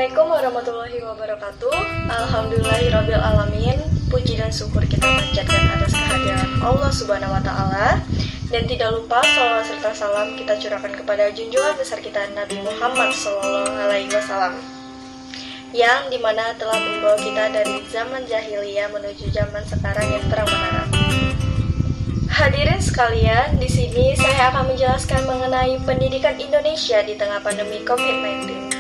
Assalamualaikum warahmatullahi wabarakatuh. Alhamdulillahirabbil alamin. Puji dan syukur kita panjatkan atas kehadiran Allah Subhanahu wa taala. Dan tidak lupa salawat serta salam kita curahkan kepada junjungan besar kita Nabi Muhammad SAW, yang dimana telah membawa kita dari zaman jahiliyah menuju zaman sekarang yang terang benderang. Hadirin sekalian, di sini saya akan menjelaskan mengenai pendidikan Indonesia di tengah pandemi COVID-19.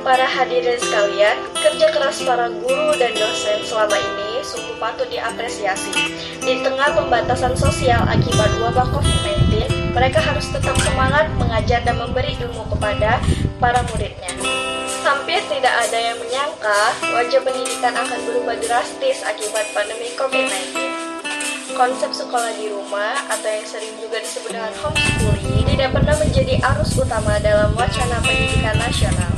Para hadirin sekalian, kerja keras para guru dan dosen selama ini sungguh patut diapresiasi. Di tengah pembatasan sosial akibat wabah COVID-19, mereka harus tetap semangat mengajar dan memberi ilmu kepada para muridnya. Hampir tidak ada yang menyangka wajah pendidikan akan berubah drastis akibat pandemi COVID-19. Konsep sekolah di rumah atau yang sering juga disebut dengan homeschooling tidak pernah menjadi arus utama dalam wacana pendidikan nasional.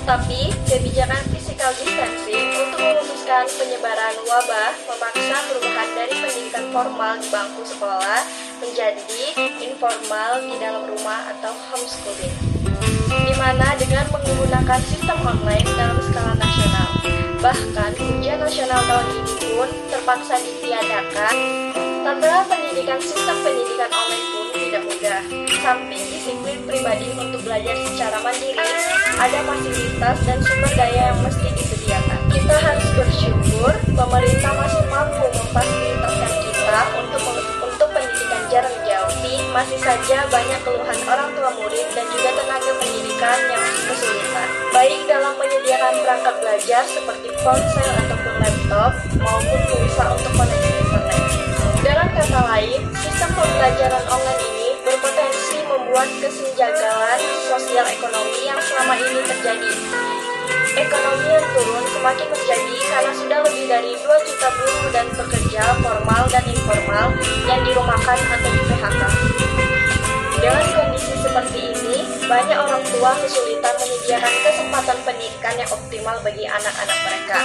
Tapi, kebijakan physical distancing untuk memutuskan penyebaran wabah memaksa perubahan dari pendidikan formal di bangku sekolah menjadi informal di dalam rumah atau homeschooling, di mana dengan menggunakan sistem online dalam skala nasional. Bahkan, ujian nasional tahun ini pun terpaksa ditiadakan. Tantangan pendidikan sistem pendidikan online pun tidak mudah. Samping disiplin pribadi untuk belajar secara mandiri, ada fasilitas dan sumber daya yang mesti disediakan. Kita harus bersyukur pemerintah masih mampu memfasilitasi kita untuk pendidikan jarak jauh. Tapi masih saja banyak keluhan orang tua murid dan juga tenaga pendidikan yang kesulitan, baik dalam menyediakan perangkat belajar seperti ponsel ataupun laptop maupun pulsa untuk koneksi internet. Dalam kata lain, sistem pembelajaran online ini berpotensi membuat kesenjangan sosial ekonomi yang selama ini terjadi. Ekonomi yang turun semakin menjadi karena sudah lebih dari 2 juta buruh dan pekerja formal dan informal yang dirumahkan atau di PHK. Dengan kondisi seperti ini, banyak orang tua kesulitan menyediakan kesempatan pendidikan yang optimal bagi anak-anak mereka.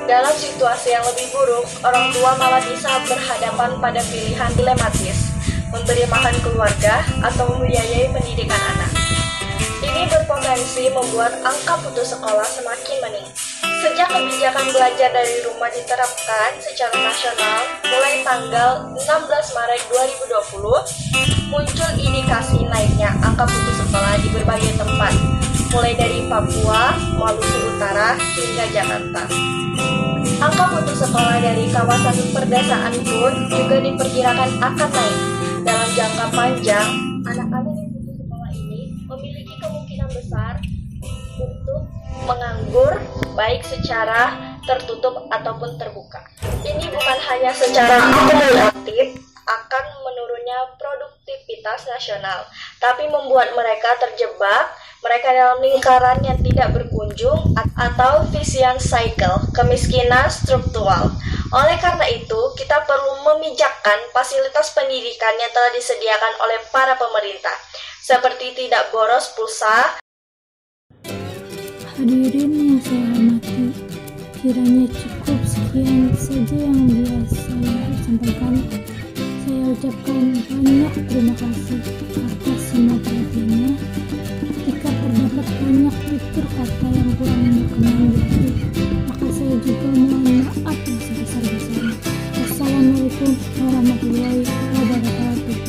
Dalam situasi yang lebih buruk, orang tua malah bisa berhadapan pada pilihan dilematis, memberi makan keluarga atau membiayai pendidikan anak. Ini berpotensi membuat angka putus sekolah semakin meningkat. Sejak kebijakan belajar dari rumah diterapkan secara nasional mulai tanggal 16 Maret 2020, muncul indikasi naiknya angka putus sekolah di berbagai tempat, mulai dari Papua, Maluku Utara, hingga Jakarta. Angka putus sekolah dari kawasan perdesaan pun juga diperkirakan akan naik. Dalam jangka panjang, anak-anak yang putus sekolah ini memiliki kemungkinan besar untuk menganggur, baik secara tertutup ataupun terbuka. Ini bukan hanya secara akumulatif akan menurunnya produktivitas nasional, tapi membuat mereka terjebak, mereka dalam lingkaran yang tidak berkunjung atau vicious cycle, kemiskinan struktural. Oleh karena itu, kita perlu memijakkan fasilitas pendidikan yang telah disediakan oleh para pemerintah, seperti tidak boros pulsa. Hadirin yang saya hormati, kiranya cukup sekian saja yang biasa saya sampaikan. Saya ucapkan banyak terima kasih atas semua perhatiannya. Jika terdapat banyak tutur kata yang kurang berkenan di hati, maka saya juga mohon maaf yang sebesar-besarnya. Wassalamualaikum warahmatullahi wabarakatuh.